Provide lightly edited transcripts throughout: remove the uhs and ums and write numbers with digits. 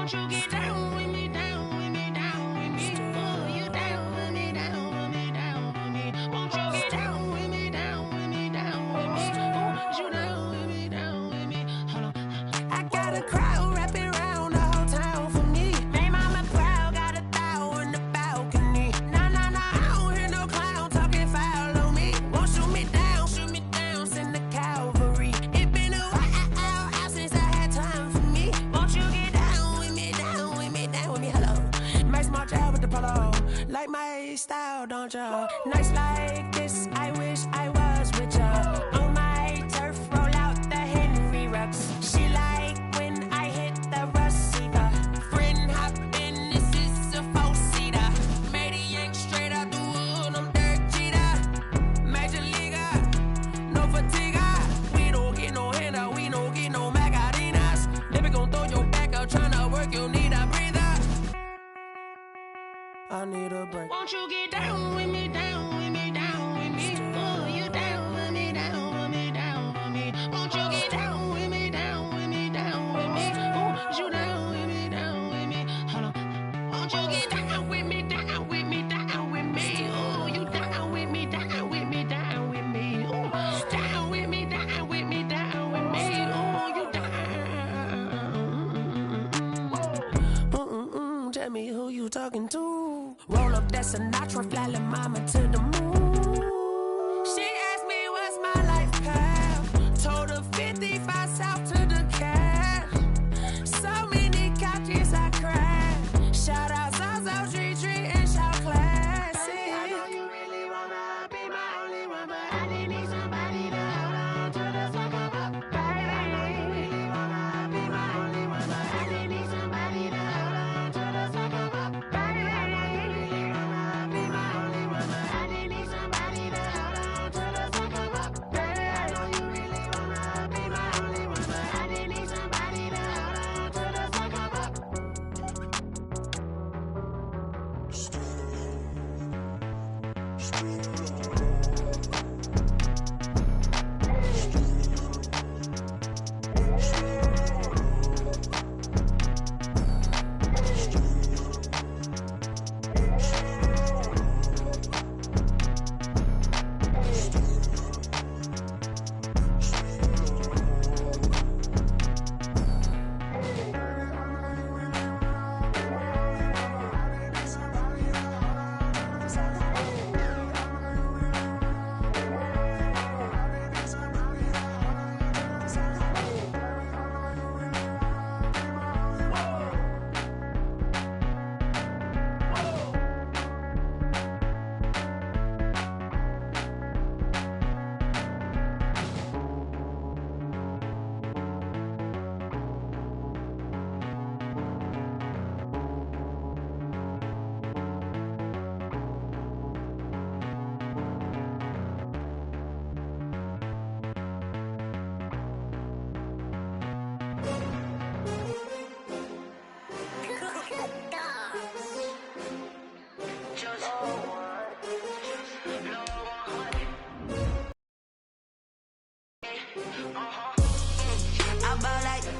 Won't you get down with me, down with me, down with me? Oh, you down with me, down with me, down with me. Won't you get down with me, down with me, down with me? Oh, you down with me, down with me? Hold on. I got a crowd wrapping around the whole town for me. They mama proud, got a thou in the balcony. Nah, nah, nah, I don't hear no clown talking foul on me. Won't shoot me down, send the cavalry. It been a while since I had time for me. Won't you get down with me, down with me, down with me? Hello, Max March out with the polo. Like my style, don't ya? Nights like this, I wish I was with ya. On my turf, roll out the Henry Rux. She like when I hit the receiver. Friend hop in, this is a four-seater. Made a yank straight out the wood, I'm Derek Jeter. Major leaguer, no fatigue. We don't get no handout, we don't get no Macarinas. Never gon' throw your back out, tryna work, you need a breather. I need a break. Won't you get down with me, down with me, down with me? Oh, you down with me, down with me, down with me? Won't you get down with me, down with me, down with me? Oh, you down with me, down with me? Hold on. Won't you get down with me, down with me, down with me? Oh, you down with me, down with me, down with me? Oh, down with me, down with me, down with me? Oh, you down. Tell me who you talking to. Roll up that Sinatra, fly la mama to the moon. She asked me what's my life path. Told her 55 south to the cash. So many couches I cried. Shout out South Street and shout classic. I know you really wanna be my only one, but I didn't need somebody to hold on to the sucker up. Baby, I know you really wanna be my only one, but I didn't need somebody to hold on to the sucker up. Baby, I know you really wanna be my only one, but I didn't need somebody to hold on to the sucker up. Baby, I know you really wanna be my only one, but I didn't need somebody to hold on to the sucker up.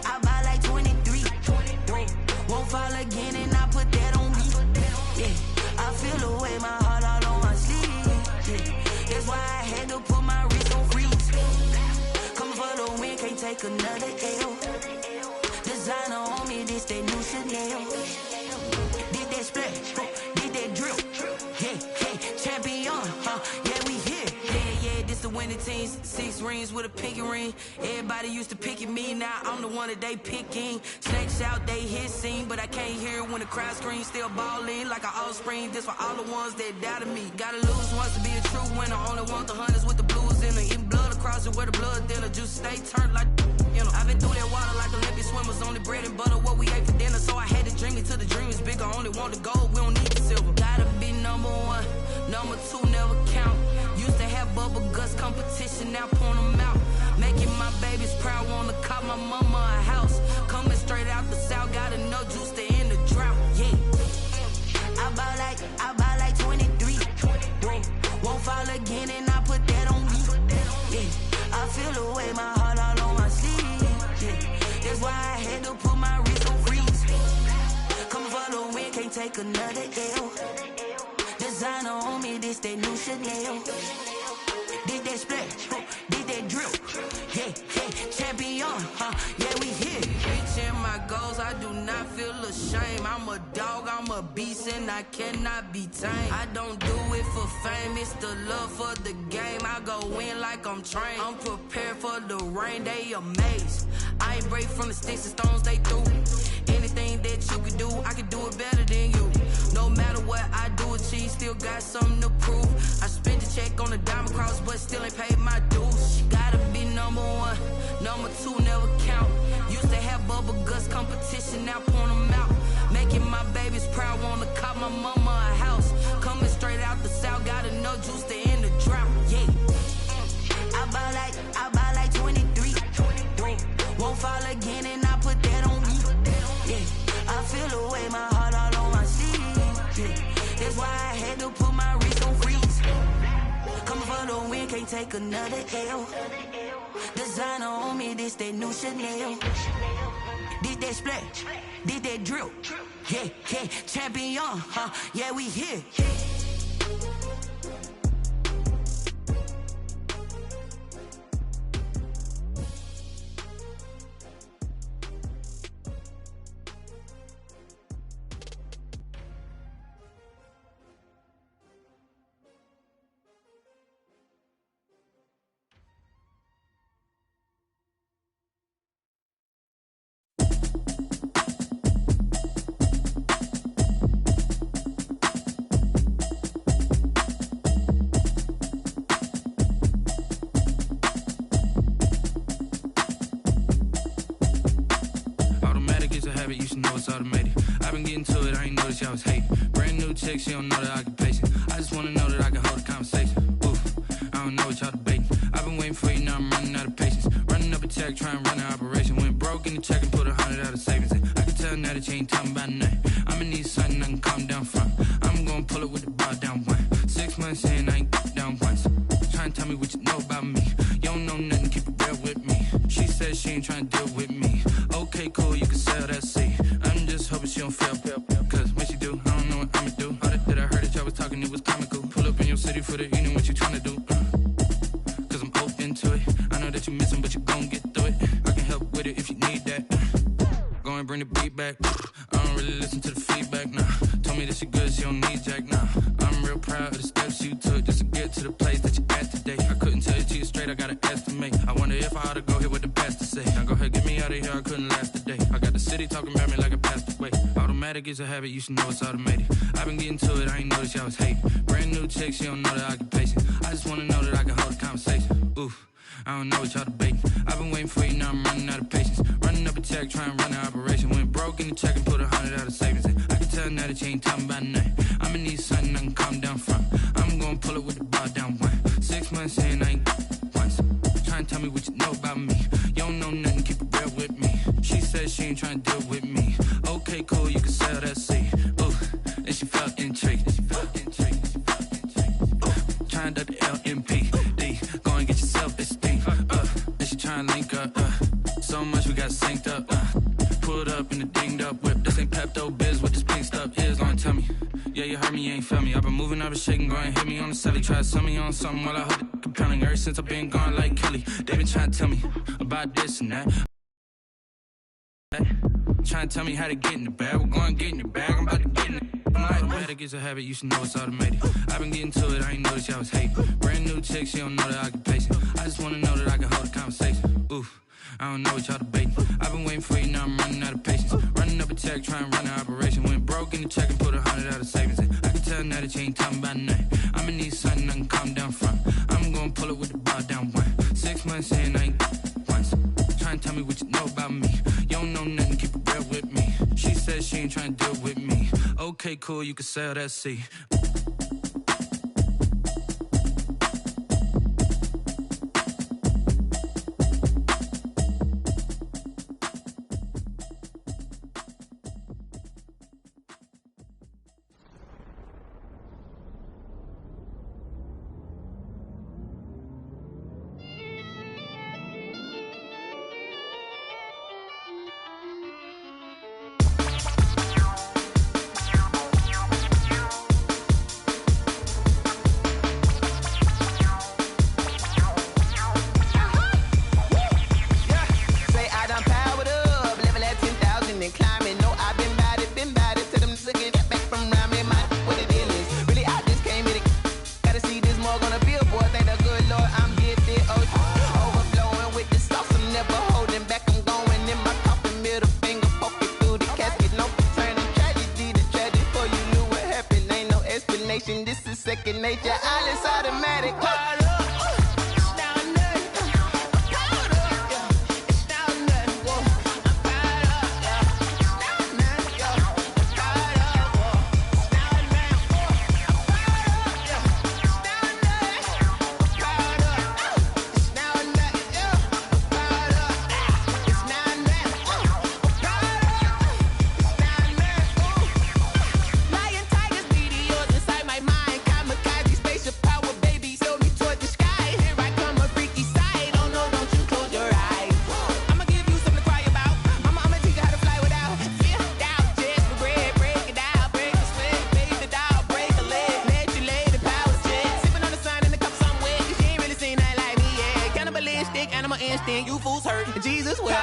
I buy like 23. Won't fall again and I put that on me. Yeah, I feel the way, my heart all on my sleeve. Yeah, that's why I had to put my wrist on freeze. Coming for the win, can't take another L. Designer on me, this that new Chanel. Did that splash, did that drill. Yeah, hey, champion, yeah, we here. Yeah, this the winning team. 6 rings with a pinky ring. Everybody used to pick at me, now I'm the one that they picking. Snakes out, they hit scene, but I can't hear it when the crowd screams. Still balling like an offspring. This for all the ones that doubted me. Gotta lose once to be a true winner. Only want the hunters with the blues in it. Eating blood across it where the blood thinner. Just stay turned like, you know. I've been through that water like Olympic swimmers. Only bread and butter, what we ate for dinner. So I had to dream it till the dream is bigger. Only want the gold, we don't need the silver. Gotta be number 1, number 2 never count. Used to have bubble guts competition, now point them out. Making my babies proud, wanna call my mama a house. Coming straight out the south, got enough juice to end the drought. Yeah, I buy like 23. Won't fall again and I put that on me. Yeah, I feel the way, my heart all on my sleeve. Yeah, that's why I had to put my wrist on freeze. take another L. Designer on me, this that new Chanel. Did that splash, did that drip. Yeah, champion, yeah, we here. Reaching my goals, I do not feel ashamed. I'm a dog, I'm a beast, and I cannot be tamed. I don't do it for fame, it's the love for the game. I go in like I'm trained. I'm prepared for the rain, they amazed. I ain't break from the sticks and stones they threw. Anything that you can do, I can do it better than you. No matter what I do, achieve, still got something to prove. I spent the check on the diamond cross, but still ain't paid my dues. Gotta be number one, number two never count. Used to have bubble guts competition, now point them out. Making my babies proud, wanna cop my mama a house. Coming straight out the south, got enough juice to end the drought. Yeah, I buy like 23. Won't fall again, and I put that on me. Yeah, I feel the way, my heart all on my sleeve. Yeah, that's why I had to put my wrist on freeze. Coming for the win, can't take another L. Designer on me, this that new Chanel. Did that splash, did that drip. Yeah, champion, yeah, we here. You should know it's automated. I've been getting to it, I ain't noticed y'all was hating. Brand new chick, she don't know the occupation. I just wanna know that I can hold a conversation. Oof, I don't know what y'all debating. I've been waiting for you, now I'm running out of patience. Running up a check, trying to run an operation. Went broke in the check and put 100 out of savings in. I can tell now that you ain't talking about nothing. I'ma need something I can calm down from. I'm gonna pull it with the bar down one. 6 months in, I ain't down once. Trying to tell me what you know about me. You don't know nothing, keep it real with me. She said she ain't trying to deal with me. Okay, cool, you can sell that seat. I'm just hoping she don't fail. Cause when she do, I don't know what I'ma do. All that I heard that y'all was talking, it was comical. Pull up in your city for the evening, what you tryna do? Cause I'm open to it. I know that you missing, but you gon' get through it. I can help with it if you need that. Go and bring the beat back. I don't really listen to the feedback, nah. Told me that she good, she don't need jack, nah. I'm real proud of the steps you took just to get to the place that you're at today. I couldn't tell you to you straight, I gotta estimate. I wonder if I ought to go here with the best to say. Now go ahead, get me out of here, I couldn't last a day. I got the city talking about me like I passed away. Automatic is a habit, you should know it's automated. I've been getting to it, I ain't noticed y'all was hating. Brand new chick, she don't know the occupation. I just wanna know that I can hold a conversation. Oof, I don't know what y'all debating. I've been waiting for you, now I'm running out of patience. Running up a check, trying to run an operation. Went broke in the check and put 100 out of savings in. I can tell now that you ain't talking about nothing. I'ma need something I can calm down from. I'm gonna pull it with the bar down one. 6 months in, I ain't once. Trying to tell me what you know about me. You don't know nothing, keep it real with me. She said she ain't trying to deal with me. Okay, cool, you can sell that seat. Ooh, and she felt intrigued. Trying to the LMPD. Go and get your self-esteem. And she trying to link up. So much we got synced up. Pulled up in the dinged up whip. This ain't Pepto Biz, what this pink stuff is. Gonna tell me. Yeah, you heard me, you ain't felt me. I've been moving, I've been shaking, go and hit me on the celly. Try to sell me on something while I hold it compelling. Ever since I've been gone like Kelly, they been trying to tell me about this and that. Trying to tell me how to get in the bag. We're going to get in the bag, I'm about to get in it. Automatic is a habit, you should know it's automated. I've been getting to it, I ain't noticed y'all was hating. Brand new chick, she don't know the occupation. I just wanna know that I can hold a conversation. Oof, I don't know what y'all debating. I've been waiting for you, now I'm running out of patience. Running up a check, trying to run an operation. Went broke in the check and put 100 out of savings in. I can tell now that you ain't talking about nothing. I'ma need something I can calm down from. I'm gonna pull it with the bar down one. 6 months in, I ain't once. Trying to tell me what you know about me. You don't know nothing, keep it real with me. She said she ain't trying to deal with me. Okay, cool, you can sell that seat. on a billboard, thank the good Lord I'm gifted. Overflowing with the sauce, I'm never holding back. I'm going in my coffin, middle finger poking through the casket. No turning tragedy to tragedy. Before you knew what happened, ain't no explanation. This is second nature. All is automatic. Caught up. You fools hurt, Jesus will.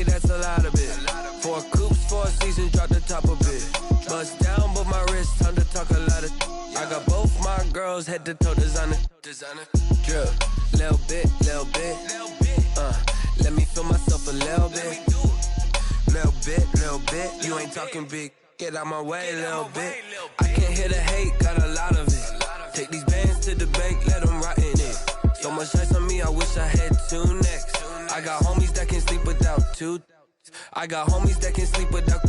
That's a lot of it. 4 coops, 4 seasons, drop the top of it. Bust down, but my wrist, time to talk a lot of. I got both my girls, head to toe designer. Drip, little bit. Let me feel myself a little bit. Little bit. You ain't talking big. Get out my way, little bit. I can't hear the hate, got a lot of it. Take these bands to the bank, let them rot in it. So much ice on me, I wish I had 2 necks. I got homies that can sleep without 2. I got homies that can sleep without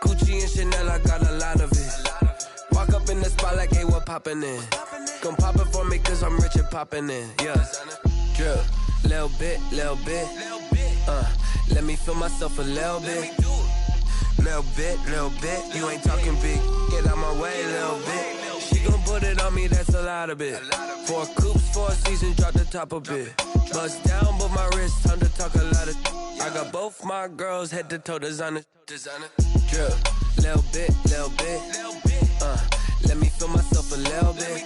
Gucci and Chanel, I got a lot of it. Walk up in the spot like, hey, what poppin' in? Come pop it for me, cause I'm rich and poppin' in. Yeah, drip, little bit. Let me feel myself a little bit. Little bit. You ain't talking big. Get out my way, little bit. She gon' put it on me, that's a lot of it. 4 coops, 4 seasons, drop the top a bit. Bust down, but my wrist, time to talk a lot of. I got both my girls, head to toe designer. Drip, little bit. Let me feel myself a little bit.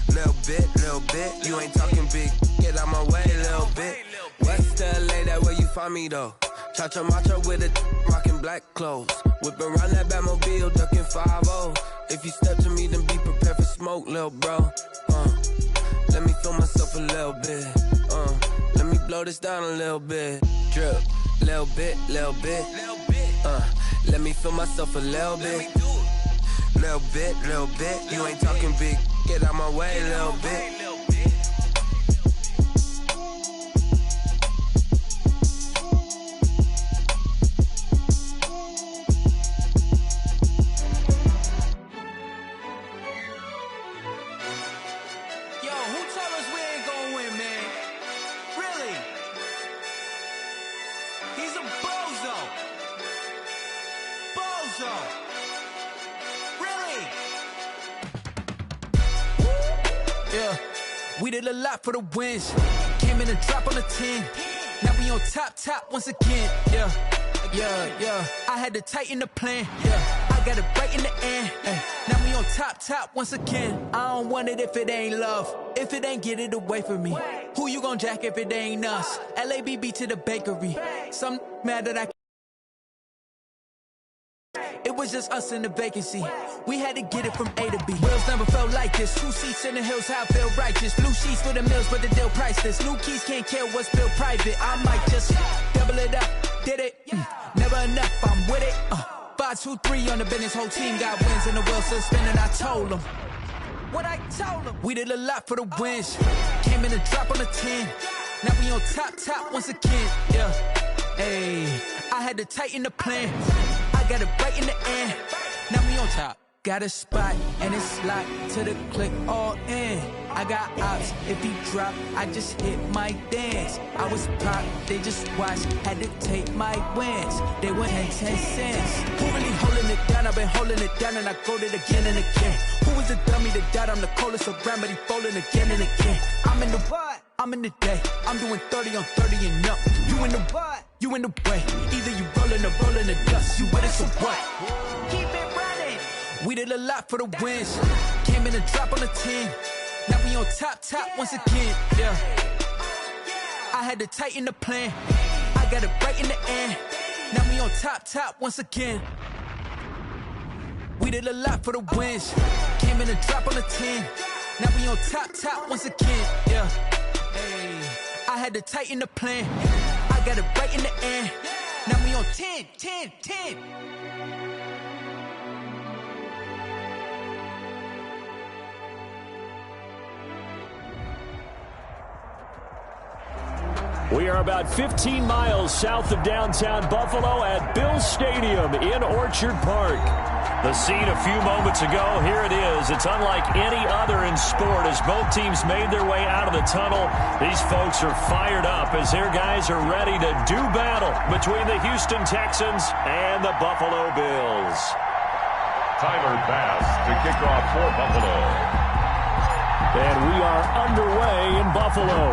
Little bit. You ain't talking big. Get out my way, little bit. West LA, that where you find me though. Cha-cha matcha with a rockin' black clothes. Whip around that Batmobile, ducking 5-0. If you step to me, then be prepared for smoke, little bro. Let me feel myself a little bit. Let me blow this down a little bit. Drip, little bit. Let me feel myself a little bit. Little bit. You ain't talking big. Get out my way, little bit. We did a lot for the wins. Came in and drop on the 10. Now we on top once again. Yeah. I had to tighten the plan. Yeah. I got it right in the end. Now we on top once again. I don't want it if it ain't love. If it ain't, get it away from me. Who you gon' jack if it ain't us? LABB to the bakery. Some mad that I. It was just us in the vacancy. We had to get it from A to B. Wheels never felt like this. 2 seats in the hills, how I feel righteous. Blue sheets for the mills, but the deal priceless. New keys can't kill what's built private. I might just double it up. Did it? Never enough, I'm with it. 5, 2, 3 on the business. Whole team got wins and the wheels still spinning. I told them what I told them. We did a lot for the wins. Came in a drop on the 10. Now we on top once again. Yeah. Hey, I had to tighten the plan. Got it right in the end. Now we on top. Got a spot and it's locked to the click all in. I got ops. If he drop, I just hit my dance. I was pop, they just watched. Had to take my wins. They went in 10 cents. Who really holding it down? I've been holding it down and I go it again and again. Who was the dummy that died? I'm the coldest around, but he folding again and again. I'm in the what? I'm in the day. I'm doing 30 on 30 and up. You in the what? You in the way. Either you rolling or rolling the dust. You with it, so what? Keep it running. We did a lot for the wins. Came in a drop on the 10. Now we on top once again. Yeah. I had to tighten the plan. I got it right in the end. Now we on top once again. We did a lot for the wins. Came in a drop on the 10. Now we on top once again. Yeah. Hey, I had to tighten the plan. I got it right in the end. Now we on 10. We are about 15 miles south of downtown Buffalo at Bills Stadium in Orchard Park. The scene a few moments ago, here it is. It's unlike any other in sport as both teams made their way out of the tunnel. These folks are fired up as their guys are ready to do battle between the Houston Texans and the Buffalo Bills. Tyler Bass to kick off for Buffalo. And we are underway in Buffalo.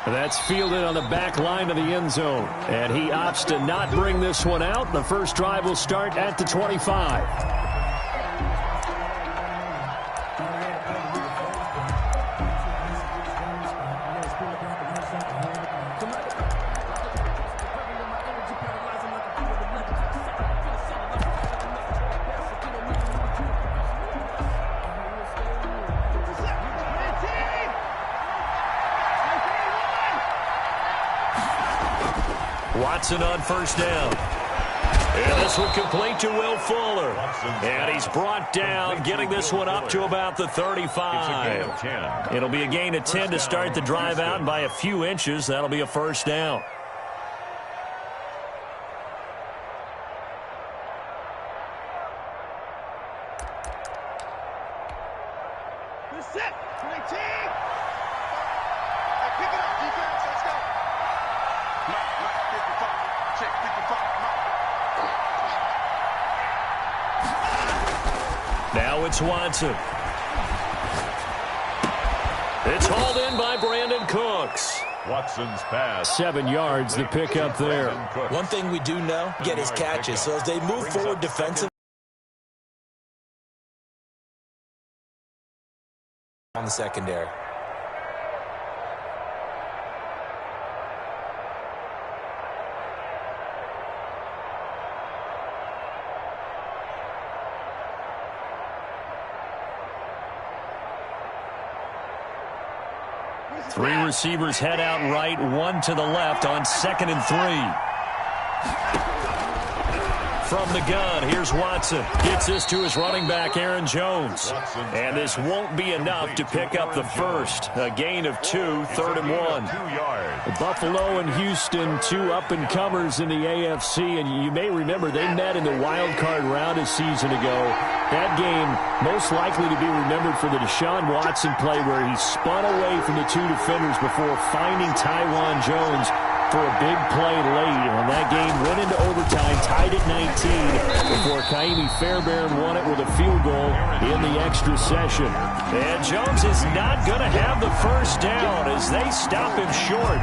That's fielded on the back line of the end zone. And he opts to not bring this one out. The first drive will start at the 25. Watson on first down. And this one complete to Will Fuller. And he's brought down, getting this one up to about the 35. It'll be a gain of 10 to start the drive out, and by a few inches, that'll be a first down. Now it's Watson. It's hauled in by Brandon Cooks. Watson's pass. 7 yards, the pickup there. One thing we do know, get his catches. So as they move forward defensively on the secondary. Three receivers head out right, one to the left on 2nd and 3. From the gun, here's Watson. Gets this to his running back, Aaron Jones. And this won't be enough to pick up the first. A gain of 2, 3rd and 1. Buffalo and Houston, 2 up-and-comers in the AFC. And you may remember they met in the wild card round a season ago. That game most likely to be remembered for the Deshaun Watson play where he spun away from the 2 defenders before finding Tywan Jones for a big play late. And that game went into overtime, tied at 19, before Kaimi Fairbairn won it with a field goal in the extra session. And Jones is not going to have the first down as they stop him short.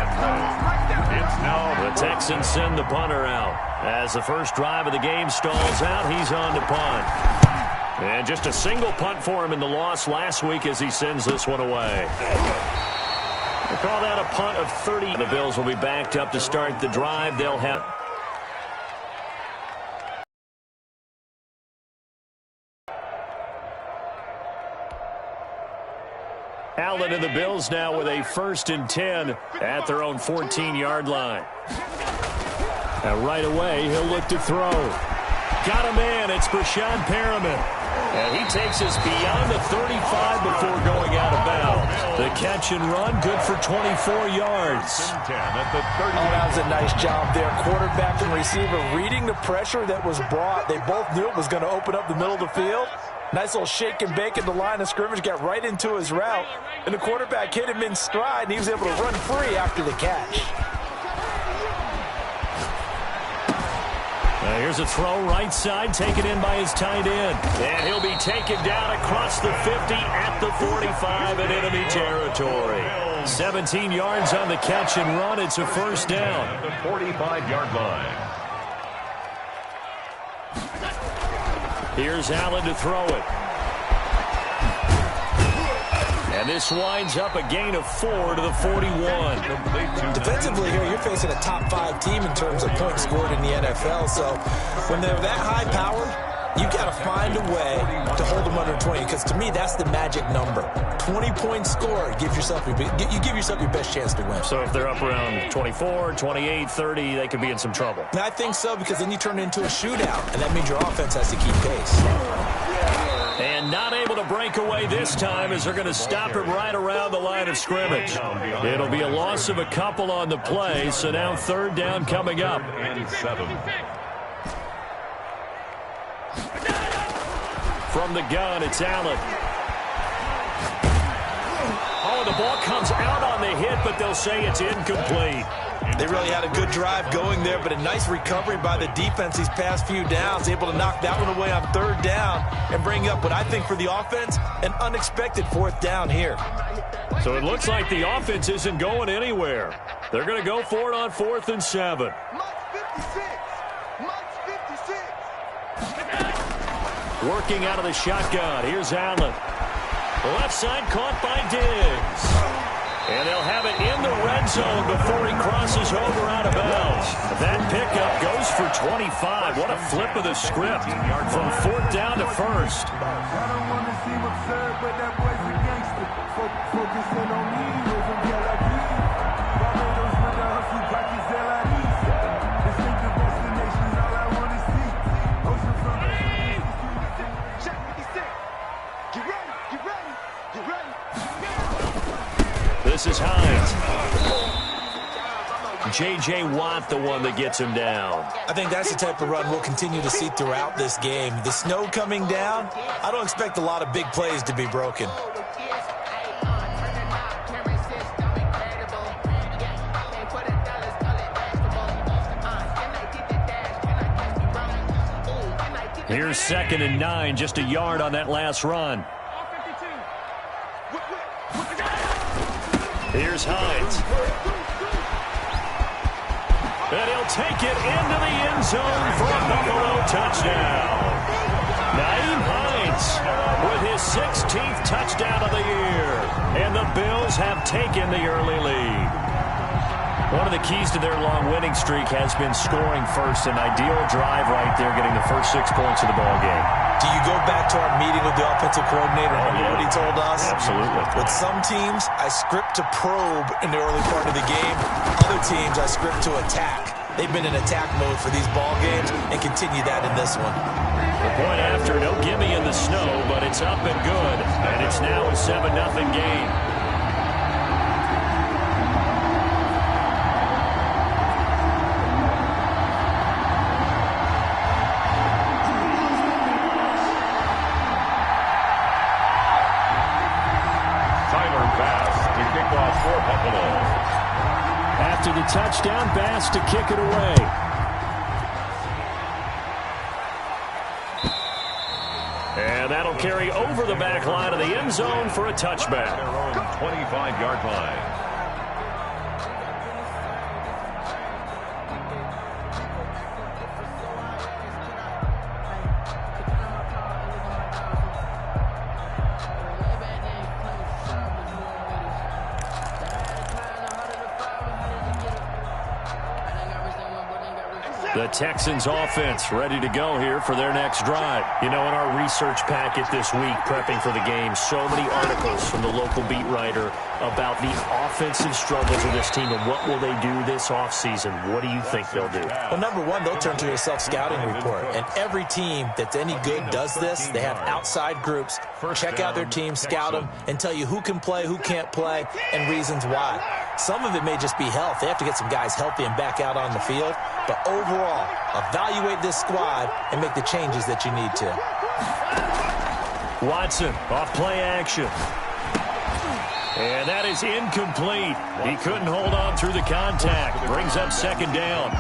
The Texans send the punter out. As the first drive of the game stalls out, he's on to punt. And just a single punt for him in the loss last week as he sends this one away. We'll call that a punt of 30. The Bills will be backed up to start the drive. They'll have... Allen and the Bills now with a 1st and 10 at their own 14-yard line. And right away, he'll look to throw. Got a man. It's Brashad Perriman. And he takes us beyond the 35 before going out of bounds. The catch and run, good for 24 yards. Oh, that was a nice job there. Quarterback and receiver reading the pressure that was brought. They both knew it was going to open up the middle of the field. Nice little shake and bake at the line of scrimmage, got right into his route. And the quarterback hit him in stride, and he was able to run free after the catch. Here's a throw right side, taken in by his tight end. And he'll be taken down across the 50 at the 45 in enemy territory. 17 yards on the catch and run. It's a 1st down. At the 45-yard line. Here's Allen to throw it. And this winds up a gain of 4 to the 41. Defensively here, you're facing a top 5 team in terms of points scored in the NFL. So when they're that high powered, you've got to find a way to hold them under 20. Because to me, that's the magic number. 20 points scored, you give yourself your best chance to win. So if they're up around 24, 28, 30, they could be in some trouble. And I think so, because then you turn it into a shootout, and that means your offense has to keep pace. And not able to break away this time as they're going to stop him right around the line of scrimmage. It'll be a loss of a couple on the play, so now 3rd down coming up. From the gun, it's Allen. Oh, the ball comes out on the hit, but they'll say it's incomplete. They really had a good drive going there, but a nice recovery by the defense these past few downs, able to knock that one away on 3rd down and bring up what I think for the offense, an unexpected 4th down here. So it looks like the offense isn't going anywhere. They're going to go for it on 4th and 7. Working out of the shotgun. Here's Allen. Left side caught by Diggs. And they'll have it in the red zone before he crosses over out of bounds. That pickup goes for 25. What a flip of the script from 4th down to 1st. This is Hines. J.J. Watt, the one that gets him down. I think that's the type of run we'll continue to see throughout this game. The snow coming down, I don't expect a lot of big plays to be broken. Here's 2nd and 9, just a yard on that last run. Here's Hines. And he'll take it into the end zone for a Buffalo touchdown. Nyheim Hines with his 16th touchdown of the year. And the Bills have taken the early lead. One of the keys to their long winning streak has been scoring first. An ideal drive right there, getting the first 6 points of the ball game. Do you go back to our meeting with the offensive coordinator? Remember what he told us? Absolutely. With some teams, I script to probe in the early part of the game. Other teams, I script to attack. They've been in attack mode for these ball games and continue that in this one. The point after, no gimme in the snow, but it's up and good. And it's now a 7-0 game. After the touchdown, Bass to kick it away. And that'll carry over the back line of the end zone for a touchback. 25-yard line. The Texans offense ready to go here for their next drive. You know, in our research packet this week, prepping for the game, so many articles from the local beat writer about the offensive struggles of this team and what will they do this offseason. What do you think they'll do? Well, number one, they'll turn to a self-scouting report. And every team that's any good does this. They have outside groups. Check out their team, scout them, and tell you who can play, who can't play, and reasons why. Some of it may just be health. They have to get some guys healthy and back out on the field. But overall, evaluate this squad and make the changes that you need to. Watson, off play action. And that is incomplete. He couldn't hold on through the contact. Brings up second down.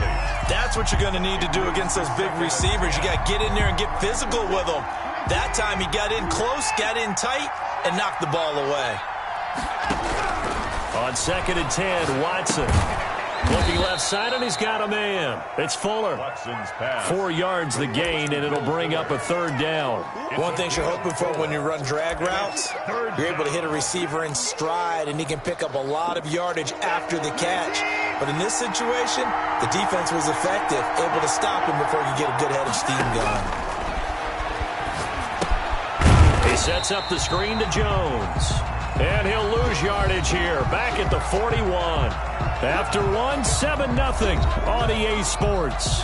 That's what you're going to need to do against those big receivers. You got to get in there and get physical with them. That time he got in close, got in tight, and knocked the ball away. On 2nd and 10, Watson. Looking left side, and he's got a man. It's Fuller. 4 yards the gain, and it'll bring up a third down. One thing you're hoping for when you run drag routes, you're able to hit a receiver in stride, and he can pick up a lot of yardage after the catch. But in this situation, the defense was effective, able to stop him before he could get a good head of steam going. He sets up the screen to Jones. And he'll lose yardage here, back at the 41. After one, 7-0 on EA Sports.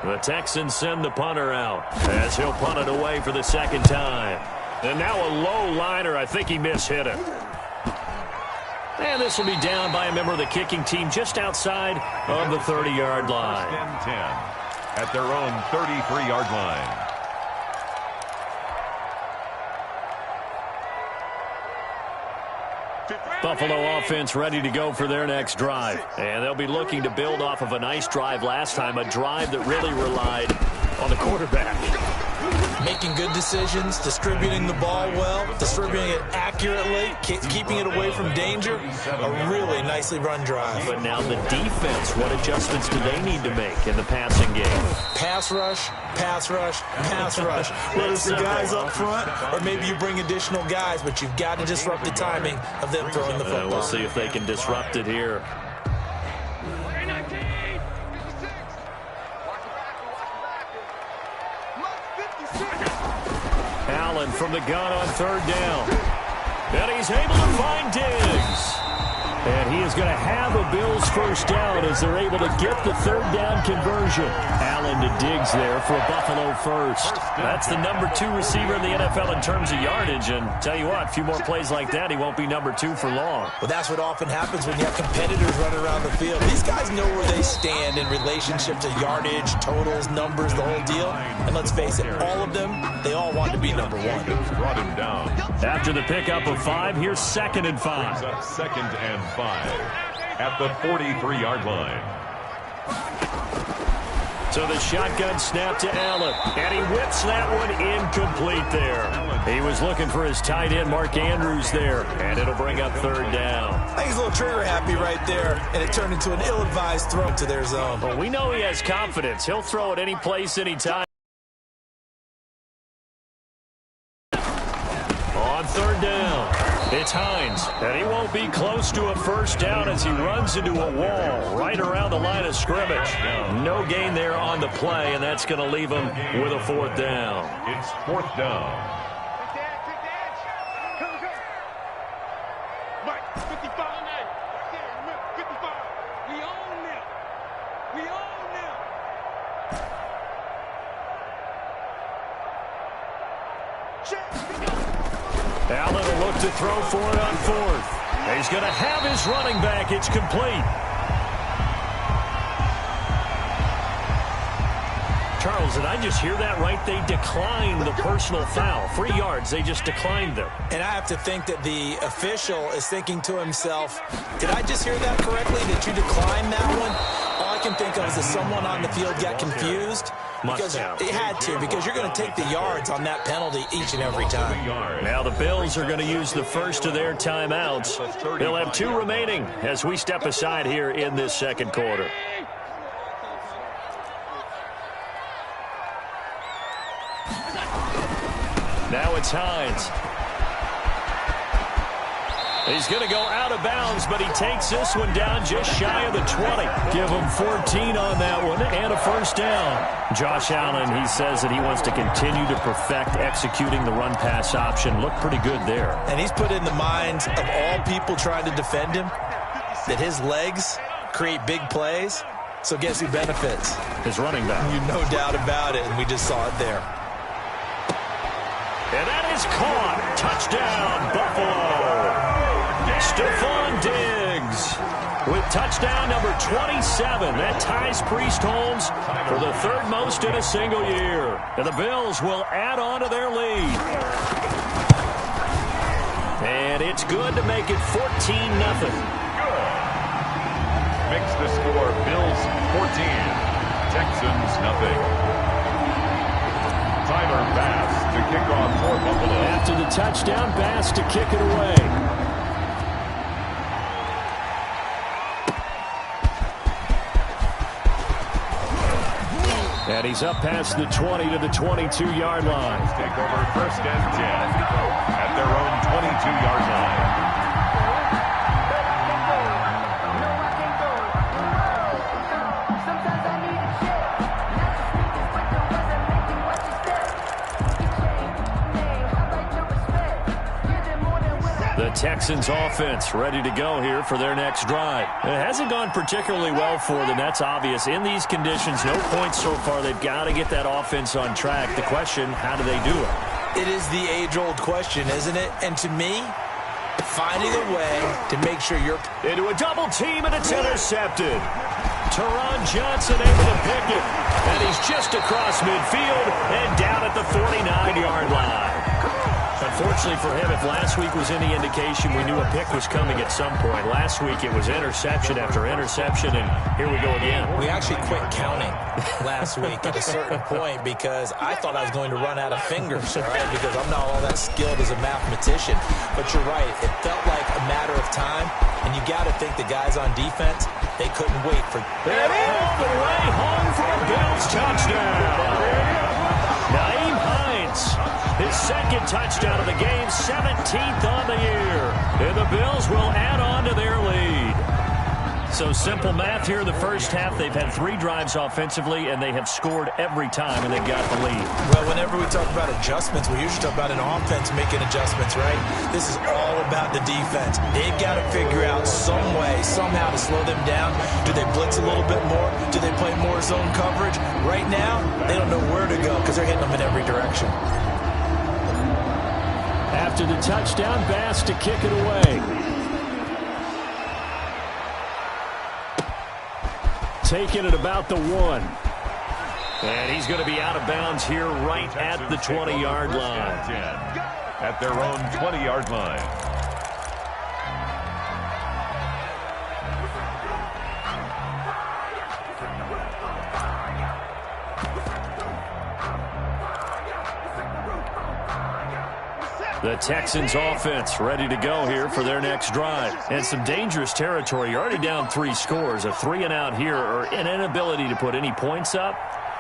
The Texans send the punter out as he'll punt it away for the second time. And now a low liner. I think he mishit it. And this will be down by a member of the kicking team just outside of the 30-yard line. 10 at their own 33-yard line. Buffalo offense ready to go for their next drive. And they'll be looking to build off of a nice drive last time, a drive that really relied on the quarterback. Making good decisions, distributing the ball well, distributing it accurately, keeping it away from danger. A really nicely run drive. But now the defense, what adjustments do they need to make in the passing game? Pass rush, pass rush, pass rush. Whether it's the guys up front or maybe you bring additional guys, but you've got to disrupt the timing of them throwing the football. We'll see if they can disrupt it here. Allen from the gun on third down. And he's able to find Diggs. And he is going to have a Bills first down as they're able to get the third down conversion. Allen to Diggs there for a Buffalo first. That's the number 2 receiver in the NFL in terms of yardage. And tell you what, a few more plays like that, he won't be number 2 for long. Well, that's what often happens when you have competitors running around the field. These guys know where they stand in relationship to yardage, totals, numbers, the whole deal. And let's face it, all of them, they all want to be number 1. Brought him down. After the pickup of 5, here's 2nd and 5. Up 2nd and 5 at the 43-yard line. So the shotgun snap to Allen, and he whips that one incomplete there. He was looking for his tight end, Mark Andrews, there, and it'll bring up third down. I think he's a little trigger happy right there, and it turned into an ill-advised throw to their zone. Well, we know he has confidence. He'll throw it any place, anytime. On third down, it's Hines, and he won't be close to a first down as he runs into a wall right around the line of scrimmage. No gain there on the play, and that's going to leave him with a fourth down. It's fourth down. Allen will look to throw for it on fourth. He's going to have his running back. It's complete. Charles, did I just hear that right? They declined the personal foul. 3 yards, they just declined them. And I have to think that the official is thinking to himself, did I just hear that correctly? Did you decline that one? All I can think of is that someone on the field got confused. Because it had to, because you're going to take the yards on that penalty each and every time. Now the Bills are going to use the first of their timeouts. They'll have 2 remaining as we step aside here in this second quarter. Now it's Hines. He's going to go out of bounds, but he takes this one down just shy of the 20. Give him 14 on that one and a first down. Josh Allen, he says that he wants to continue to perfect executing the run-pass option. Looked pretty good there. And he's put in the minds of all people trying to defend him that his legs create big plays. So guess who benefits? His running back. No doubt about it, and we just saw it there. And that is caught. Touchdown, Buffalo. Stephon Diggs with touchdown number 27. That ties Priest Holmes for the third most in a single year. And the Bills will add on to their lead. And it's good to make it 14-0. Makes the score Bills 14, Texans nothing. Tyler Bass to kick off for Buffalo. After the touchdown, Bass to kick it away. And he's up past the 20 to the 22-yard line. Take over first and 10 at their own 22-yard line. The Texans offense ready to go here for their next drive. It hasn't gone particularly well for them. That's obvious. In these conditions, no points so far. They've got to get that offense on track. The question, how do they do it? It is the age-old question, isn't it? And to me, finding a way to make sure you're into a double team, and it's intercepted. Teron Johnson able to pick it. And he's just across midfield and down at the 49-yard line. Unfortunately for him, if last week was any indication, we knew a pick was coming at some point. Last week, it was interception after interception, and here we go again. We actually quit counting last week at a certain point because I thought I was going to run out of fingers, all right, because I'm not all that skilled as a mathematician. But you're right. It felt like a matter of time, and you got to think the guys on defense, they couldn't wait for... They're all the way home for a Bills touchdown. Naeem Hines, his second touchdown of the game, 17th on the year. And the Bills will add on to their lead. So simple math here in the first half. They've had 3 drives offensively, and they have scored every time, and they've got the lead. Well, whenever we talk about adjustments, we usually talk about an offense making adjustments, right? This is all about the defense. They've got to figure out some way, somehow to slow them down. Do they blitz a little bit more? Do they play more zone coverage? Right now, they don't know where to go because they're hitting them in every direction. After the touchdown, Bass to kick it away. Taking it about the 1. And he's going to be out of bounds here right at the 20-yard line. At their own 20-yard line. The Texans offense ready to go here for their next drive. And some dangerous territory. You're already down 3 scores. A 3-and-out here or an inability to put any points up.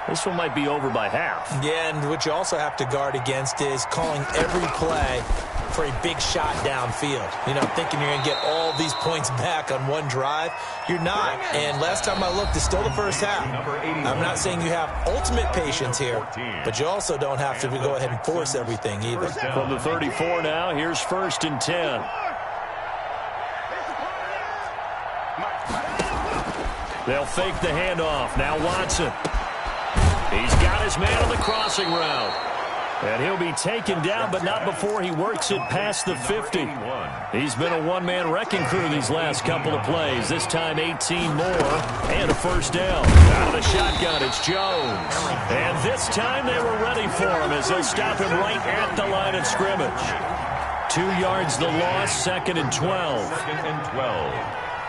This one might be over by half. Yeah, and what you also have to guard against is calling every play for a big shot downfield. You know, thinking you're going to get all these points back on one drive. You're not. And last time I looked, it's still the first half. I'm not saying you have ultimate patience here, but you also don't have to go ahead and force everything either. From the 34 now, here's 1st and 10. They'll fake the handoff. Now Watson. He's got his man on the crossing route. And he'll be taken down, but not before he works it past the 50. He's been a one-man wrecking crew these last couple of plays. This time 18 more and a first down. Out of the shotgun, it's Jones. And this time they were ready for him as they'll stop him right at the line of scrimmage. 2 yards the loss, 2nd and 12. 2nd and 12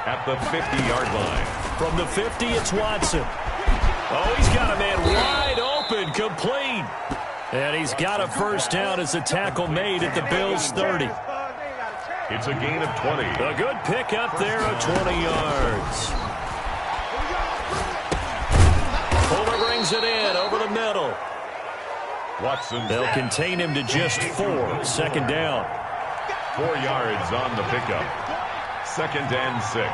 at the 50-yard line. From the 50, it's Watson. Oh, he's got a man wide open, complete. And he's got a first down as the tackle made at the Bills' 30. It's a gain of 20. A good pick up there of 20 yards. Fuller brings it in over the middle. Watson. They'll contain him to just 4. 2nd down. 4 yards on the pickup. 2nd and 6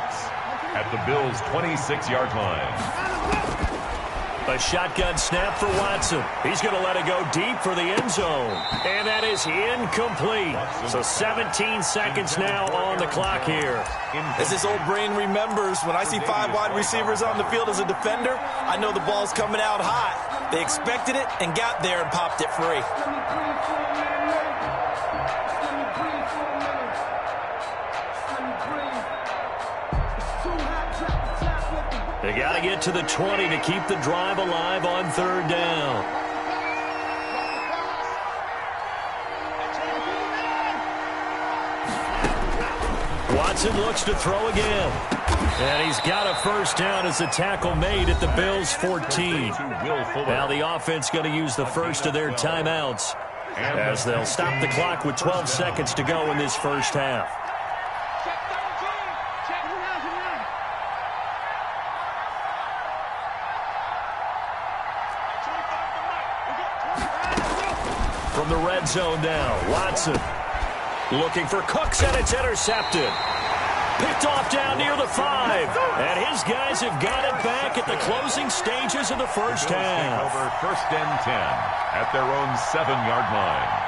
at the Bills' 26-yard line. A shotgun snap for Watson. He's going to let it go deep for the end zone. And that is incomplete. So 17 seconds now on the clock here. As this old brain remembers, when I see 5 wide receivers on the field as a defender, I know the ball's coming out hot. They expected it and got there and popped it free. They got to get to the 20 to keep the drive alive on 3rd down. Watson looks to throw again. And he's got a 1st down as the tackle made at the Bills' 14. Now the offense going to use the first of their timeouts as they'll stop the clock with 12 seconds to go in this 1st half. From the red zone now, Watson looking for Cooks, and it's intercepted. Picked off down near the 5. And his guys have got it back at the closing stages of the 1st half. Over 1st and 10 at their own 7-yard line.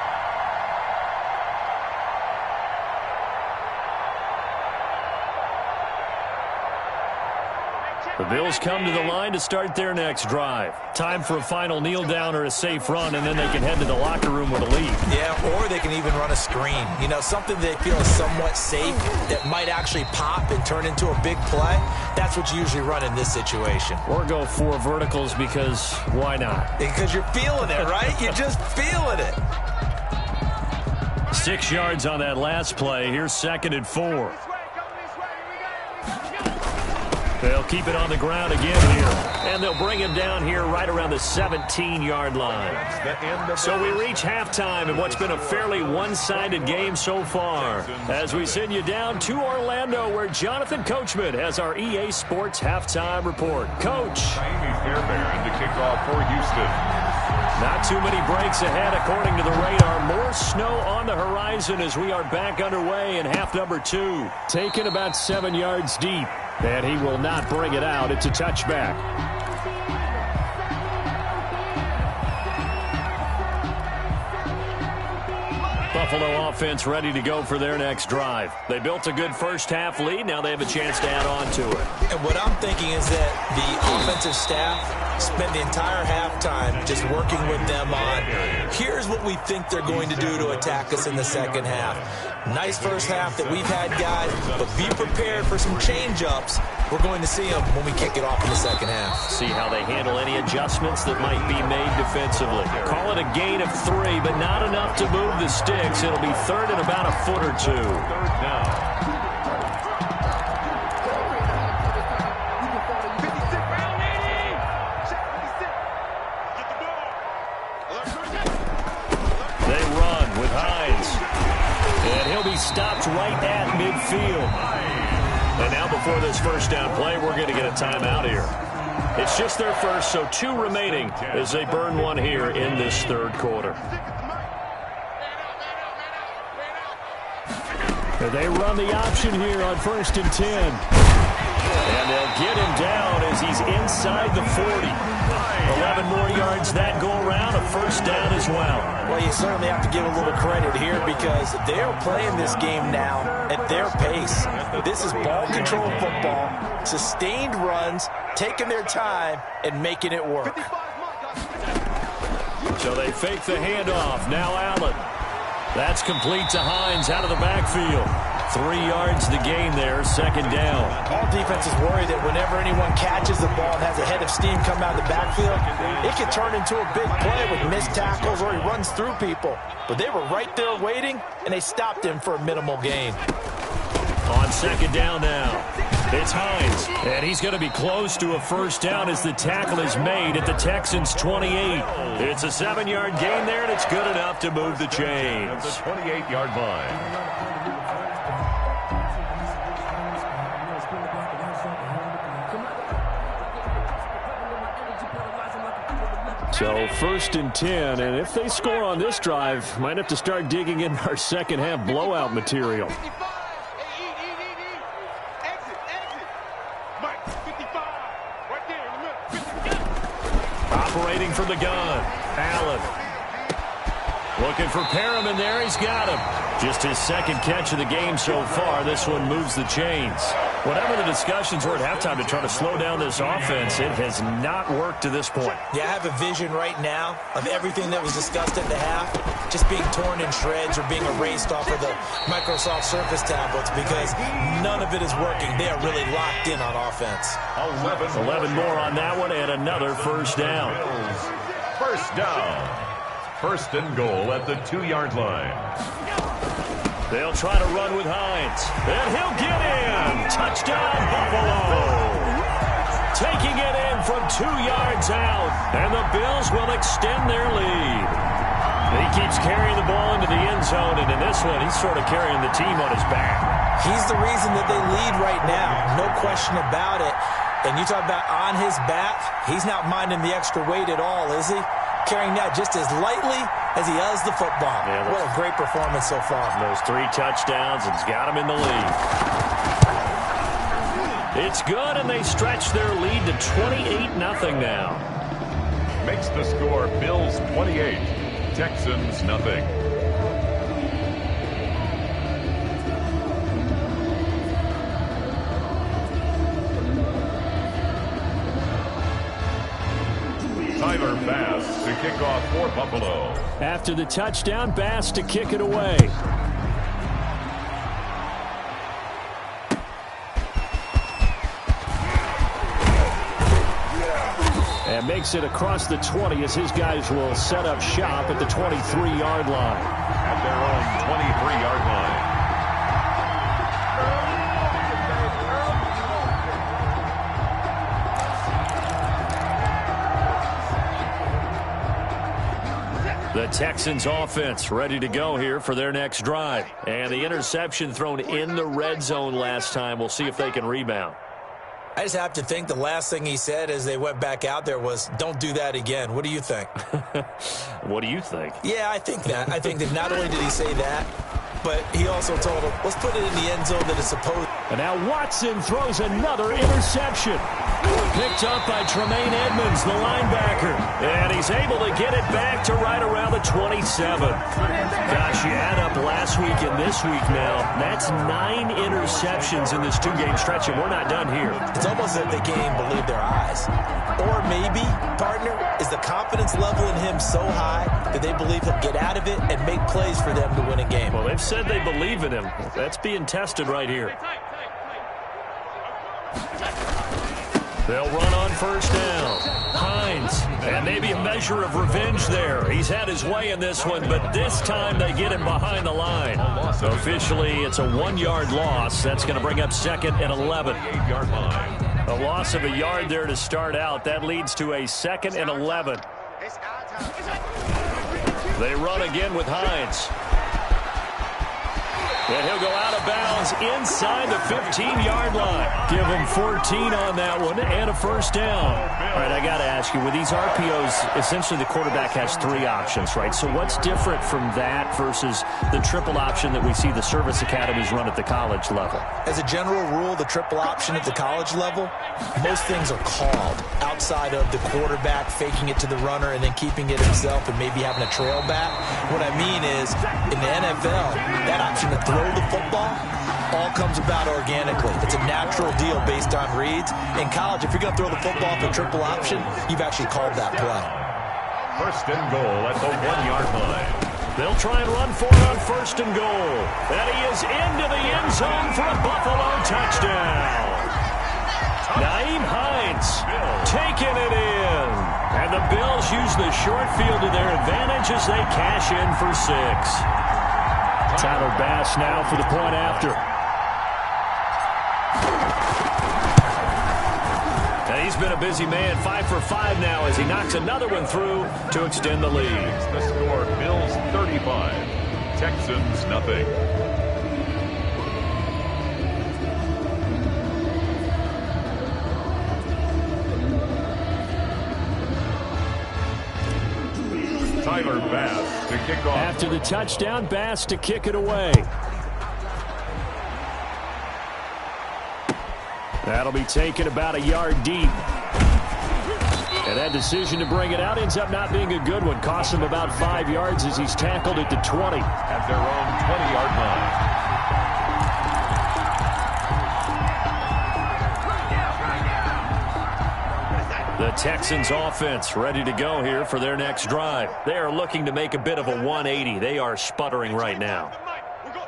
The Bills come to the line to start their next drive. Time for a final kneel down or a safe run, and then they can head to the locker room with a lead. Yeah, or they can even run a screen. You know, something they feel is somewhat safe that might actually pop and turn into a big play. That's what you usually run in this situation. Or go 4 verticals because why not? Because you're feeling it, right? You're just feeling it. 6 yards on that last play. Here's 2nd and 4. They'll keep it on the ground again here. And they'll bring him down here right around the 17-yard line. So we reach halftime in what's been a fairly one-sided game so far. As we send you down to Orlando, where Jonathan Coachman has our EA Sports halftime report. Coach. Amy Fairbairn to kick off for Houston. Not too many breaks ahead according to the radar. More snow on the horizon as we are back underway in half number 2. Taken about 7 yards deep. And he will not bring it out. It's a touchback. Buffalo offense ready to go for their next drive. They built a good 1st half lead. Now they have a chance to add on to it. And what I'm thinking is that the offensive staff spend the entire halftime just working with them on, here's what we think they're going to do to attack us in the 2nd half. Nice 1st half that we've had, guys, but be prepared for some change-ups. We're going to see them when we kick it off in the 2nd half. See how they handle any adjustments that might be made defensively. Call it a gain of 3, but not enough to move the sticks. It'll be 3rd and about a foot or 2. 3rd down. Stopped right at midfield. And now before this 1st down play, we're going to get a timeout here. It's just their first, so 2 remaining as they burn one here in this 3rd quarter. They run the option here on 1st and 10. And they'll get him down as he's inside the 40. 11 more yards that go around, a 1st down as well. Well, you certainly have to give a little credit here because they're playing this game now at their pace. This is ball control football, sustained runs, taking their time, and making it work. So they fake the handoff. Now Allen. That's complete to Hines out of the backfield. 3 yards the gain there, 2nd down. All defenses worry that whenever anyone catches the ball and has a head of steam come out of the backfield, it can turn into a big play with missed tackles or he runs through people. But they were right there waiting, and they stopped him for a minimal gain. On 2nd down now, it's Hines. And he's going to be close to a 1st down as the tackle is made at the Texans' 28. It's a 7-yard gain there, and it's good enough to move the chains. The 28-yard line. So 1st and 10, and if they score on this drive, might have to start digging in our second half blowout material. Operating from the gun, Allen. Looking for Perriman there, he's got him. Just his second catch of the game so far. This one moves the chains. Whatever the discussions were at halftime to try to slow down this offense, it has not worked to this point. Yeah, I have a vision right now of everything that was discussed at the half just being torn in shreds or being erased off of the Microsoft Surface tablets because none of it is working. They are really locked in on offense. 11 more on that one and another first down. First down. 1st and goal at the 2-yard line. They'll try to run with Hines. And he'll get in. Touchdown, Buffalo. Taking it in from 2 yards out. And the Bills will extend their lead. He keeps carrying the ball into the end zone. And in this one, he's sort of carrying the team on his back. He's the reason that they lead right now. No question about it. And you talk about on his back, he's not minding the extra weight at all, is he? Carrying that just as lightly as he does the football. Yeah, what a great performance so far. Those 3 touchdowns, it's got him in the lead. It's good, and they stretch their lead to 28-0 now. Makes the score Bills 28, Texans nothing. Tyler Bass to kick off for Buffalo. After the touchdown, Bass to kick it away. And makes it across the 20 as his guys will set up shop at the 23-yard line. At their own 23-yard line. The Texans offense ready to go here for their next drive. And the interception thrown in the red zone last time. We'll see if they can rebound. I just have to think the last thing he said as they went back out there was, don't do that again. What do you think? What do you think? Yeah, I think that. I think that not only did he say that, but he also told him, let's put it in the end zone that it's supposed. And now Watson throws another interception. Picked up by Tremaine Edmonds, the linebacker. And he's able to get it back to right around the 27. Gosh, you add up last week and this week now. That's 9 interceptions in this 2-game stretch, and we're not done here. It's almost as if they can't even believe their eyes. Or maybe, partner, is the confidence level in him so high that they believe he'll get out of it and make plays for them to win a game. Well, they've said they believe in him. That's being tested right here. They'll run on first down. Hines, and maybe a measure of revenge there. He's had his way in this one, but this time they get him behind the line. So officially, it's a 1-yard loss. That's going to bring up 2nd and 11. 8-yard line. A loss of a yard there to start out. That leads to a 2nd and 11. They run again with Hines. And he'll go out of bounds inside the 15-yard line. Give him 14 on that one and a first down. All right, I got to ask you, with these RPOs, essentially the quarterback has 3 options, right? So what's different from that versus the triple option that we see the service academies run at the college level? As a general rule, the triple option at the college level, most things are called outside of the quarterback faking it to the runner and then keeping it himself and maybe having a trail back. What I mean is, in the NFL, that option to throw the football all comes about organically. It's a natural deal based on reads. In college, if you're going to throw the football for triple option, you've actually called that play. First and goal at the 1-yard line. They'll try and run for it on first and goal. And he is into the end zone for a Buffalo touchdown. Naeem Hines taking it in. And the Bills use the short field to their advantage as they cash in for 6. Tyler Bass now for the point after. And he's been a busy man, 5 for 5 now as he knocks another one through to extend the lead. The score, Bills 35, Texans nothing. Tyler Bass to kick off. After the touchdown, Bass to kick it away. That'll be taken about a yard deep. And that decision to bring it out ends up not being a good one. Costs him about 5 yards as he's tackled at the 20. At their own 20-yard line. The Texans offense ready to go here for their next drive. They are looking to make a bit of a 180. They are sputtering right now.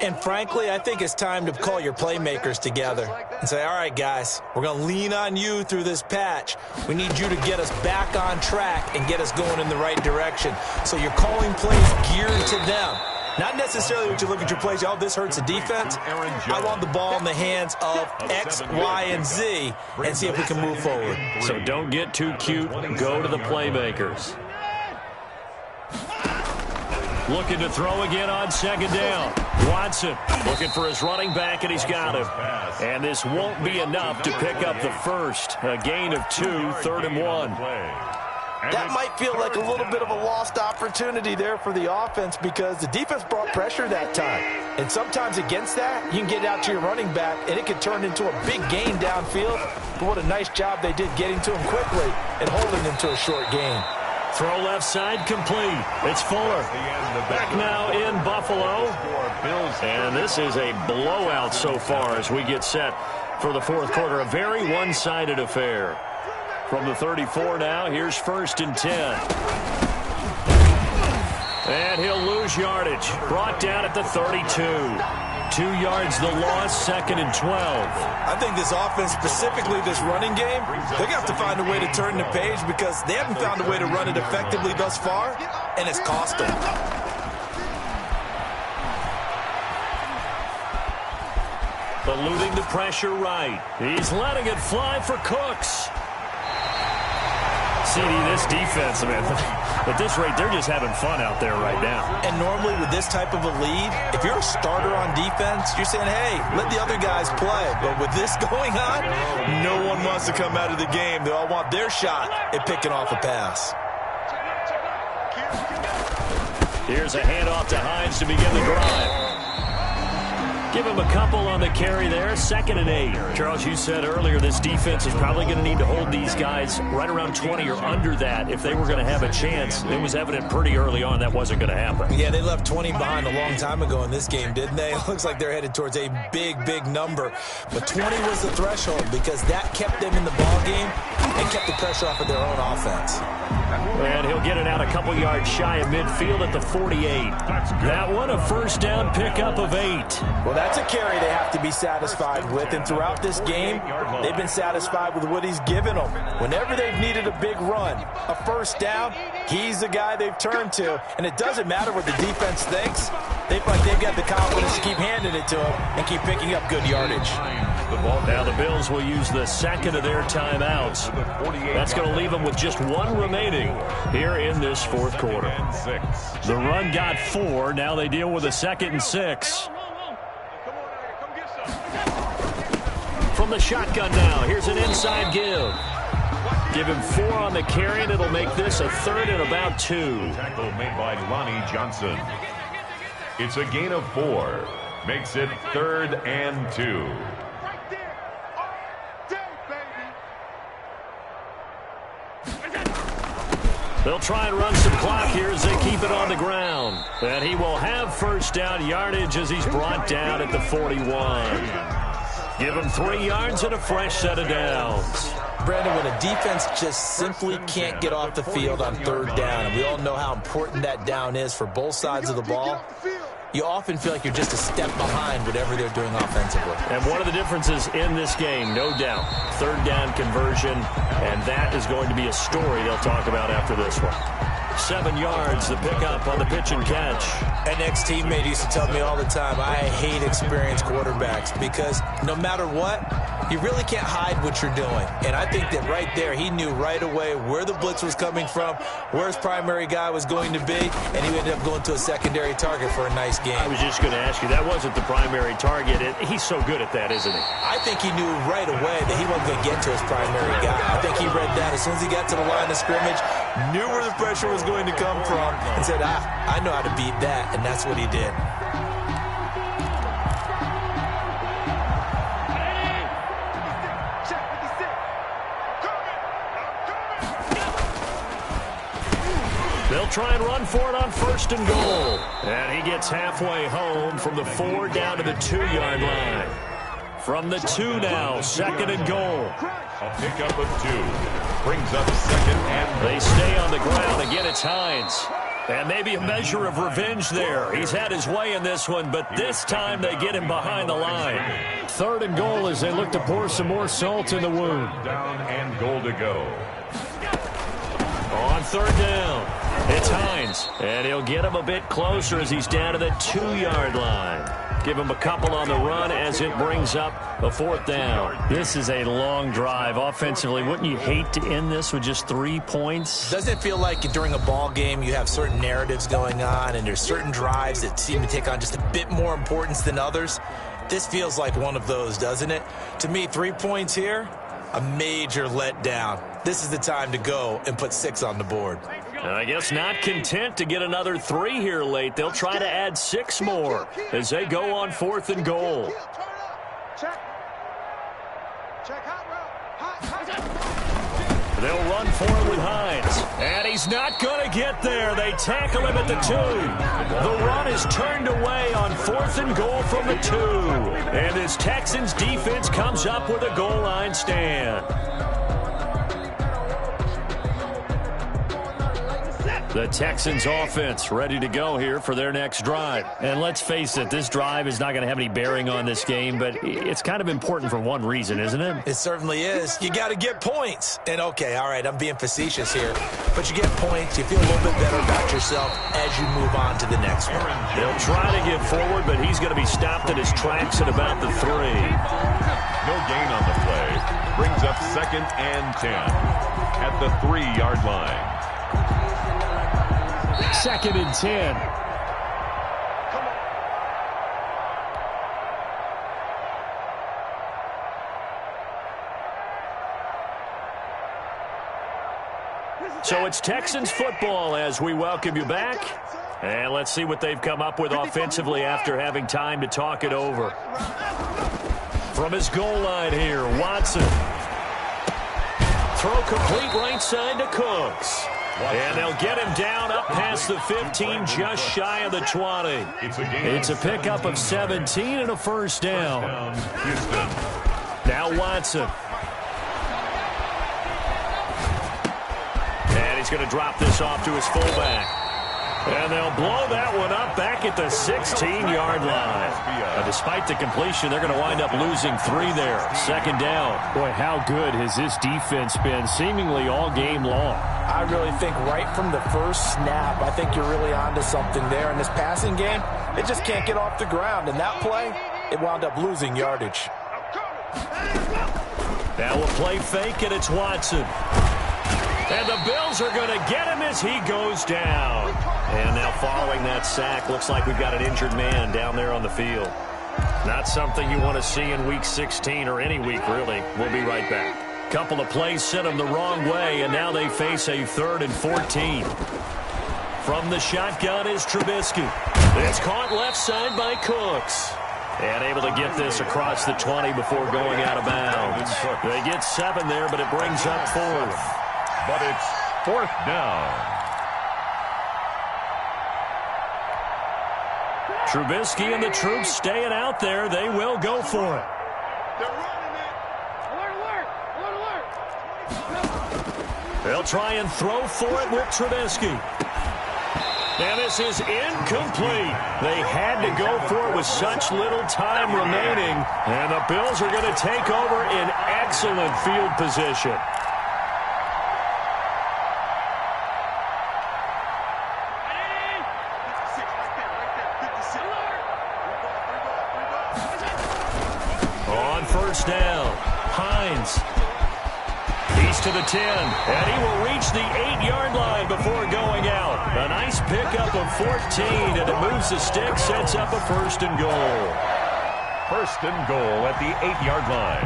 And frankly, I think it's time to call your playmakers together and say, all right, guys, we're going to lean on you through this patch. We need you to get us back on track and get us going in the right direction. So you're calling plays geared to them. Not necessarily what you look at your plays, oh, this hurts the defense. I want the ball in the hands of X, Y, and Z and see if we can move forward. So don't get too cute. Go to the playmakers. Looking to throw again on second down. Watson looking for his running back, and he's got him. And this won't be enough to pick up the first. A gain of 2, 3rd and 1. That might feel like a little bit of a lost opportunity there for the offense because the defense brought pressure that time. And sometimes against that, you can get out to your running back, and it could turn into a big gain downfield. But what a nice job they did getting to him quickly and holding him to a short gain. Throw left side complete. It's Fuller. Back now in Buffalo. And this is a blowout so far as we get set for the fourth quarter. A very one-sided affair. From the 34 now, here's 1st and 10. And he'll lose yardage. Brought down at the 32. 2 yards the loss, 2nd and 12. I think this offense, specifically this running game, they're going to have to find a way to turn the page because they haven't found a way to run it effectively thus far, and it's cost them. Eluding the pressure right. He's letting it fly for Cooks. CD, this defense, man, at this rate, they're just having fun out there right now. And normally with this type of a lead, if you're a starter on defense, you're saying, hey, let the other guys play. But with this going on, no one wants to come out of the game. They all want their shot at picking off a pass. Here's a handoff to Hines to begin the drive. Give him a couple on the carry there. 2nd and 8. Charles, you said earlier this defense is probably going to need to hold these guys right around 20 or under that if they were going to have a chance. It was evident pretty early on that wasn't going to happen. Yeah, they left 20 behind a long time ago in this game, didn't they? It looks like they're headed towards a big, big number. But 20 was the threshold because that kept them in the ball game and kept the pressure off of their own offense. And he'll get it out a couple yards shy of midfield at the 48. That one a 1st down pickup of 8. Well, that's a carry they have to be satisfied with. And throughout this game, they've been satisfied with what he's given them. Whenever they've needed a big run, a 1st down, he's the guy they've turned to. And it doesn't matter what the defense thinks. They feel like they've got the confidence to keep handing it to him and keep picking up good yardage. Now the Bills will use the 2nd of their timeouts. That's going to leave them with just 1 remaining here in this 4th quarter. The run got 4. Now they deal with a 2nd and 6. From the shotgun now, here's an inside give. Give him 4 on the carry, and it'll make this a 3rd and about 2. Tackle made by Lonnie Johnson. It's a gain of 4. Makes it 3rd and 2. They'll try and run some clock here as they keep it on the ground. And he will have 1st down yardage as he's brought down at the 41. Give him 3 yards and a fresh set of downs. Brandon, when a defense just simply can't get off the field on 3rd down, and we all know how important that down is for both sides of the ball, you often feel like you're just a step behind whatever they're doing offensively. And one of the differences in this game, no doubt, 3rd down conversion, and that is going to be a story they'll talk about after this one. 7 yards, the pickup on the pitch and catch. An ex-teammate used to tell me all the time, I hate experienced quarterbacks because no matter what, you really can't hide what you're doing. And I think that right there, he knew right away where the blitz was coming from, where his primary guy was going to be, and he ended up going to a secondary target for a nice game. I was just going to ask you, that wasn't the primary target. He's so good at that, isn't he? I think he knew right away that he wasn't going to get to his primary guy. I think he read that as soon as he got to the line of scrimmage, knew where the pressure was going to come from, and said, I know how to beat that, and that's what he did. They'll try and run for it on 1st and goal. And he gets halfway home from the 4 down to the 2-yard line. From the 2 now, 2nd and goal. A pickup of 2. Brings up 2nd and They stay on the ground. Again, it's Hines. And maybe a measure of revenge there. He's had his way in this one, but this time they get him behind the line. 3rd and goal as they look to pour some more salt in the wound. down and goal to go. On 3rd down, it's Hines. And he'll get him a bit closer as he's down to the 2-yard line. Give him a couple on the run as it brings up a 4th down. This is a long drive offensively. Wouldn't you hate to end this with just 3 points? Doesn't it feel like during a ball game you have certain narratives going on and there's certain drives that seem to take on just a bit more importance than others? This feels like one of those, doesn't it? To me, 3 points here, a major letdown. This is the time to go and put 6 on the board. And I guess not content to get another 3 here late. They'll try to add 6 more as they go on 4th and goal. They'll run for it with Hines. And he's not going to get there. They tackle him at the 2. The run is turned away on 4th and goal from the 2. And this Texans defense comes up with a goal line stand. The Texans offense ready to go here for their next drive. And let's face it, this drive is not going to have any bearing on this game, but it's kind of important for one reason, isn't it? It certainly is. You got to get points. And okay, all right, I'm being facetious here, but you get points, you feel a little bit better about yourself as you move on to the next one. They'll try to get forward, but he's going to be stopped in his tracks at about the 3. No gain on the play. Brings up 2nd and 10 at the 3-yard line. 2nd and 10. So it's Texans football as we welcome you back. And let's see what they've come up with offensively after having time to talk it over. From his goal line here, Watson. Throw complete right side to Cooks. And they'll get him down up past the 15, just shy of the 20. It's a pickup of 17 and a 1st down. Now Watson. And he's going to drop this off to his fullback. And they'll blow that one up back at the 16-yard line. Now, despite the completion, they're going to wind up losing 3 there. 2nd down. Boy, how good has this defense been seemingly all game long? I really think right from the first snap, I think you're really onto something there. In this passing game, it just can't get off the ground. And that play, it wound up losing yardage. Now we'll play fake, and it's Watson. And the Bills are going to get him as he goes down. And now following that sack, looks like we've got an injured man down there on the field. Not something you want to see in Week 16 or any week, really. We'll be right back. Couple of plays sent them the wrong way, and now they face a 3rd and 14. From the shotgun is Trubisky. It's caught left side by Cooks. And able to get this across the 20 before going out of bounds. They get 7 there, but it brings up 4th. But it's 4th down. Trubisky and the troops staying out there. They will go for it. They'll try and throw for it with Trubisky. And this is incomplete. They had to go for it with such little time remaining. And the Bills are going to take over in excellent field position. On 1st down, Hines. He's to the 10, and he will reach the 8-yard line before going out. A nice pickup of 14, and it moves the stick, sets up a 1st and goal. 1st and goal at the 8-yard line.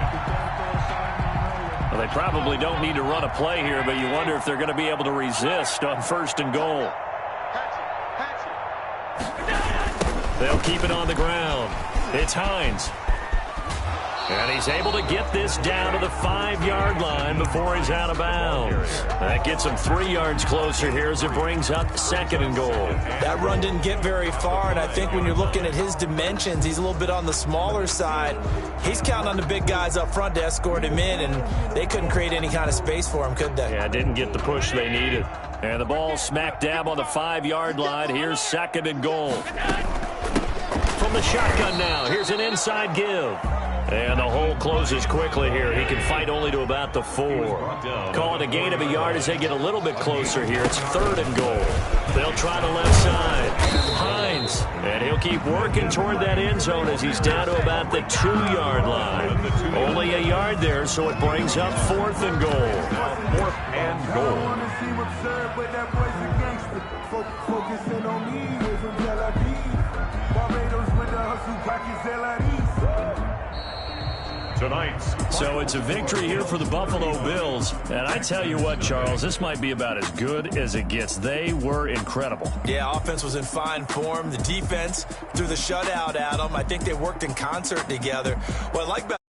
Well, they probably don't need to run a play here, but you wonder if they're going to be able to resist on 1st and goal. They'll keep it on the ground. It's Hines. And he's able to get this down to the 5-yard line before he's out of bounds. That gets him 3 yards closer here as it brings up 2nd and goal. That run didn't get very far, and I think when you're looking at his dimensions, he's a little bit on the smaller side. He's counting on the big guys up front to escort him in, and they couldn't create any kind of space for him, could they? Yeah, didn't get the push they needed. And the ball smack dab on the 5-yard line. Here's 2nd and goal. From the shotgun now, here's an inside give. And the hole closes quickly here. He can fight only to about the 4. Call it a gain of a yard as they get a little bit closer here. It's 3rd and goal. They'll try the left side. Hines. And he'll keep working toward that end zone as he's down to about the 2-yard line. Only a yard there, so it brings up 4th and goal. 4th and goal. Tonight's. So it's a victory here for the Buffalo Bills. And I tell you what, Charles, this might be about as good as it gets. They were incredible. Yeah, offense was in fine form. The defense threw the shutout at them. I think they worked in concert together. What I like about